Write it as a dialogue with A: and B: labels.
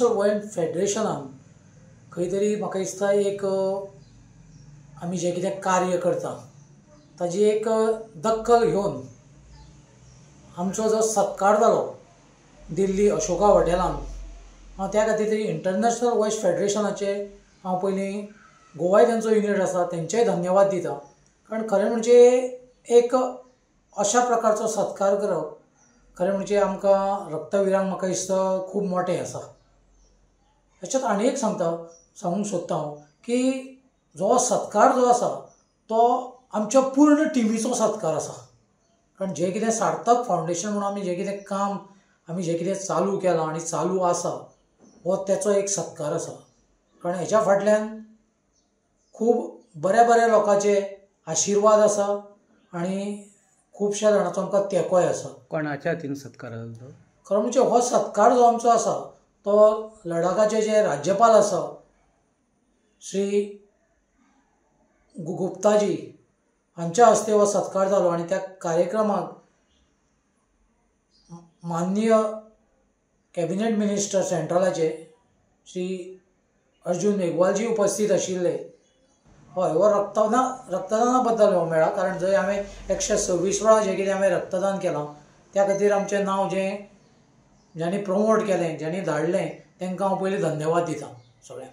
A: International world फेडरेशनान खंय तरी म्हाका दिसता एक आमी जें कितें कार्य करता ताजी एक दखल घेवन आमचो जो सत्कार जालो दिल्ली अशोका हॉटेलान, हांव त्या खातीर तरी इंटरनॅशनल वॉयस फेडरेशनाचे हांव पयलीं गोवाय तांचो युनिट आसा तेंचेय धन्यवाद दिता. कारण खरें म्हणजे एक अशा प्रकारचो सत्कार करप खरें म्हणजे आमकां रक्तविरांक म्हाका दिसता खूब मोठें आसा. हेच्यात आनी एक सांगूंक सोदता हांव की जो सत्कार जो आसा तो आमच्या पूर्ण टिमीचो सत्कार आसा. कारण जें कितें सार्थक फावंडेशन म्हणून आमी जें कितें काम आमी जें कितें चालू केलां आनी चालू आसा हो तेचो एक सत्कार आसा. कारण हेच्या फाटल्यान खूब बऱ्या बऱ्या लोकांचे आशिर्वाद आसा आनी खुबश्या जाणांचो आमकां तेंकोय आसा.
B: कोणाच्या हातीन सत्कार जालो?
A: खरो म्हणजे हो सत्कार जो आमचो आसा तो लडाखाचे जे राज्यपाल आसा श्री गुप्ताजी हांच्या हस्ते हो सत्कार जालो आनी त्या कार्यक्रमाक माननीय कॅबिनेट मिनिस्टर सेंट्रलाचे श्री अर्जुन मेघवालजी उपस्थित आशिल्ले. हय, हो रक्तदाना बद्दल हो मेळा. कारण जंय हांवें 126 वेळा जें कितें हांवें रक्तदान केलां त्या खातीर आमचें नांव जें ज्यांनी प्रमोट केलें ज्यांनी धाडलें तांकां हांव पयलीं धन्यवाद दितां सगळ्यांक.